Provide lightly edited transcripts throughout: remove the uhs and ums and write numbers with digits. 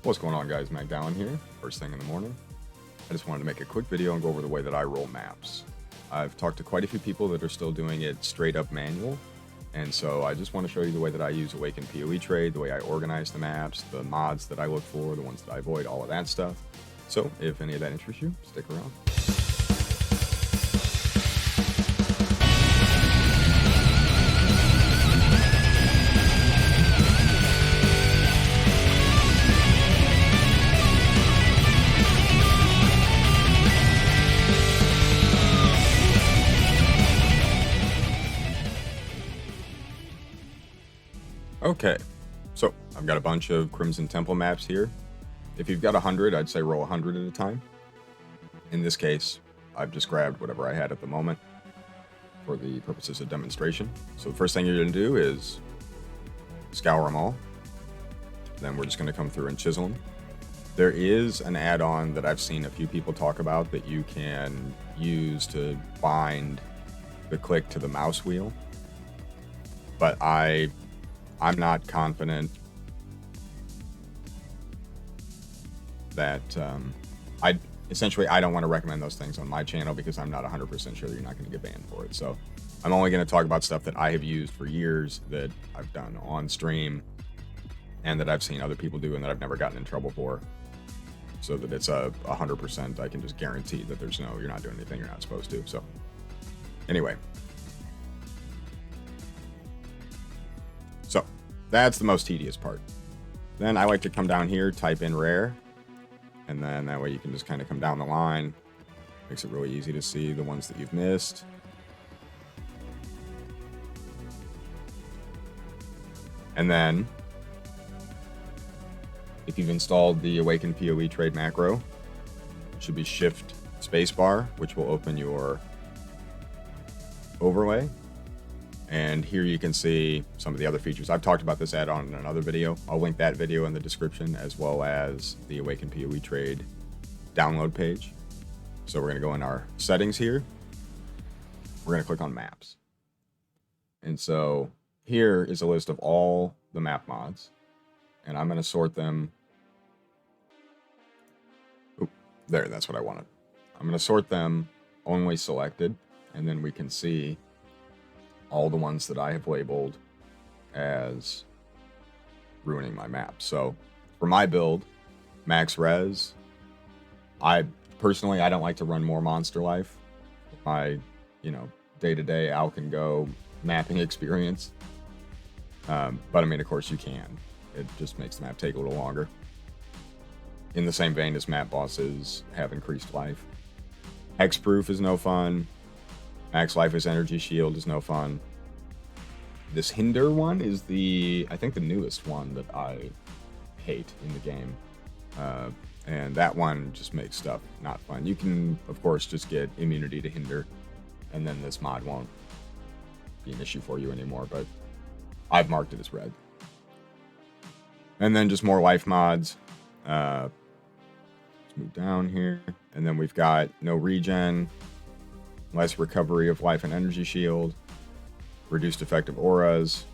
What's going on, guys? Mac Dallin here. First thing in the morning. I just wanted to make a quick video and go over the way that I roll maps. I've talked to quite a few people that are still doing it straight up manual, and so I just want to show you the way that I use Awaken POE Trade, the way I organize the maps, the mods that I look for, the ones that I avoid, all of that stuff. So if any of that interests you, stick around. Okay, so I've got a bunch of Crimson Temple maps here. If you've got 100, I'd say roll 100 at a time. In this case, I've just grabbed whatever I had at the moment for the purposes of demonstration. So the first thing you're going to do is scour them all. Then we're just going to come through and chisel them. There is an add-on that I've seen a few people talk about that you can use to bind the click to the mouse wheel. But I'm not confident that I don't want to recommend those things on my channel because I'm not 100% sure that you're not going to get banned for it. So I'm only going to talk about stuff that I have used for years, that I've done on stream, and that I've seen other people do and that I've never gotten in trouble for. So that it's 100%, I can just guarantee that you're not doing anything you're not supposed to. So anyway. So that's the most tedious part. Then I like to come down here, type in rare, and then that way you can just kind of come down the line. Makes it really easy to see the ones that you've missed. And then if you've installed the Awaken POE Trade macro, it should be Shift Spacebar, which will open your overlay. And here you can see some of the other features. I've talked about this add-on in another video. I'll link that video in the description, as well as the Awaken POE Trade download page. So we're going to go in our settings here. We're going to click on maps. And so here is a list of all the map mods. And I'm going to sort them. Oop, there, that's what I wanted. I'm going to sort them only selected, and then we can see all the ones that I have labeled as ruining my map. So for my build, max res, I don't like to run more Monster Life. My, day-to-day out and go mapping experience. But I mean, of course you can. It just makes the map take a little longer. In the same vein as map bosses have increased life. Hexproof is no fun. Max life as energy shield is no fun. This hinder one is I think the newest one that I hate in the game. And that one just makes stuff not fun. You can, of course, just get immunity to hinder, and then this mod won't be an issue for you anymore, but I've marked it as red. And then just more life mods. Let's move down here. And then we've got no regen, less recovery of life and energy shield, reduced effective auras.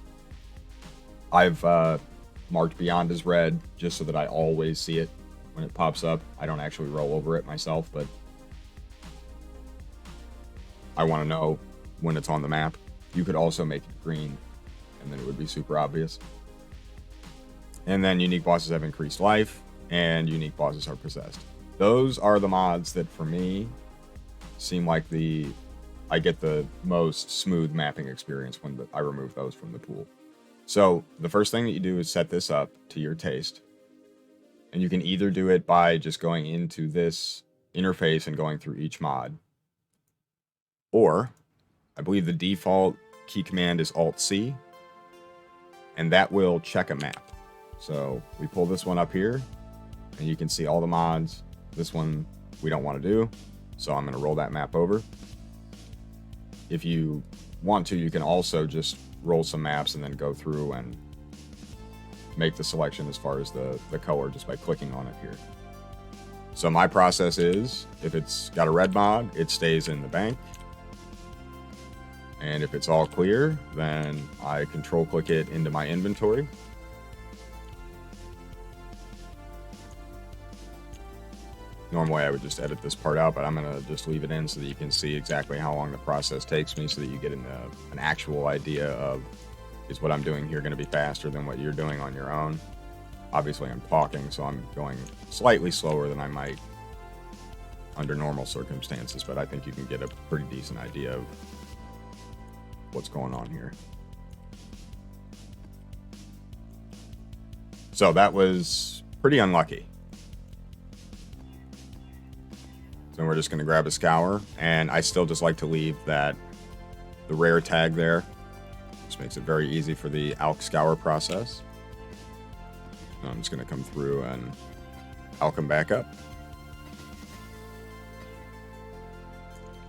I've marked beyond as red just so that I always see it when it pops up. I don't actually roll over it myself, but I want to know when it's on the map. You could also make it green, and then it would be super obvious. And then unique bosses have increased life, and unique bosses are possessed. Those are the mods that, for me, seem like I get the most smooth mapping experience when I remove those from the pool. So the first thing that you do is set this up to your taste. And you can either do it by just going into this interface and going through each mod. Or, I believe the default key command is Alt-C. And that will check a map. So we pull this one up here, and you can see all the mods. This one we don't want to do, so I'm going to roll that map over. If you want to, you can also just roll some maps and then go through and make the selection as far as the color just by clicking on it here. So my process is, if it's got a red mod, it stays in the bank. And if it's all clear, then I control click it into my inventory. Normally I would just edit this part out, but I'm going to just leave it in so that you can see exactly how long the process takes me, so that you get an actual idea of, is what I'm doing here going to be faster than what you're doing on your own. Obviously I'm talking, so I'm going slightly slower than I might under normal circumstances, but I think you can get a pretty decent idea of what's going on here. So that was pretty unlucky. So we're just going to grab a scour, and I still just like to leave the rare tag there. Just makes it very easy for the alch scour process. So I'm just going to come through and alch them back up.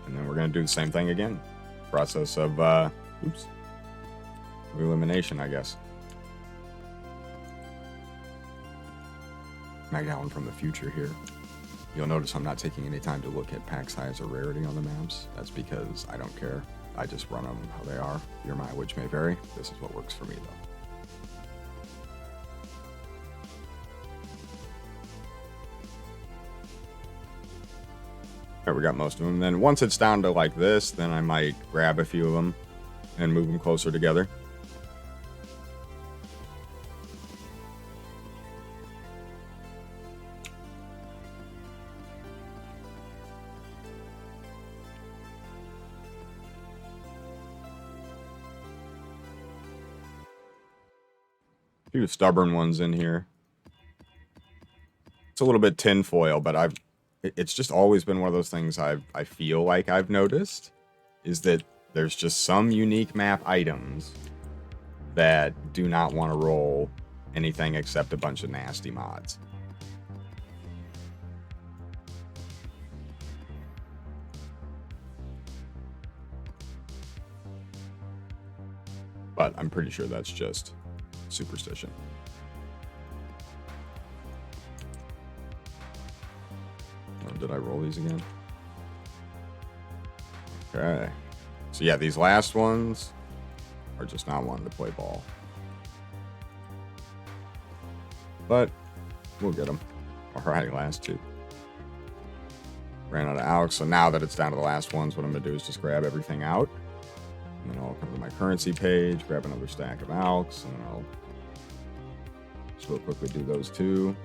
And then we're going to do the same thing again. Process of, elimination, I guess. Magdalene from the future here. You'll notice I'm not taking any time to look at pack size or rarity on the maps. That's because I don't care. I just run them how they are. Your mileage may vary. This is what works for me, though. Okay, we got most of them. Then once it's down to like this, then I might grab a few of them and move them closer together. A few stubborn ones in here. It's a little bit tinfoil, but it's just always been one of those things I feel like I've noticed, is that there's just some unique map items that do not want to roll anything except a bunch of nasty mods. But I'm pretty sure that's just superstition. Oh, did I roll these again? Okay. So yeah, these last ones are just not wanting to play ball. But we'll get them. Alright, last two. Ran out of alch, so now that it's down to the last ones, what I'm going to do is just grab everything out. And then I'll come to my currency page, grab another stack of alchs, and then I'll just real quickly do those two.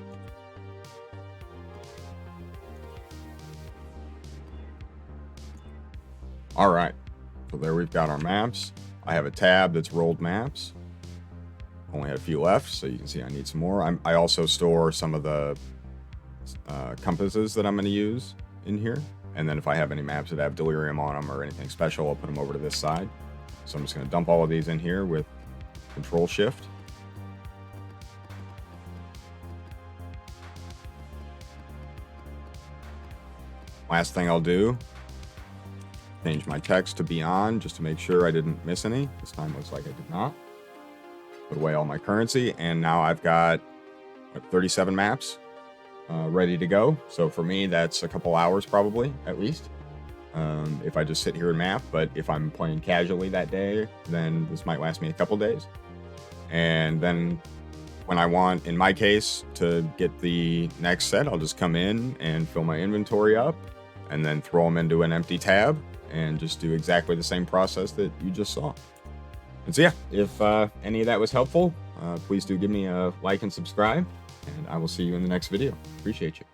All right, so there we've got our maps. I have a tab that's rolled maps. Only had a few left, so you can see I need some more. I also store some of the compasses that I'm going to use in here. And then if I have any maps that have delirium on them or anything special, I'll put them over to this side. So I'm just going to dump all of these in here with Control Shift. Last thing I'll do, change my text to beyond just to make sure I didn't miss any. This time looks like I did not. Put away all my currency, and now I've got 37 maps ready to go. So for me, that's a couple hours probably, at least. If I just sit here and map, but if I'm playing casually that day, then this might last me a couple days. And then when I want, in my case, to get the next set, I'll just come in and fill my inventory up and then throw them into an empty tab and just do exactly the same process that you just saw. And so yeah, if any of that was helpful, please do give me a like and subscribe, and I will see you in the next video. Appreciate you.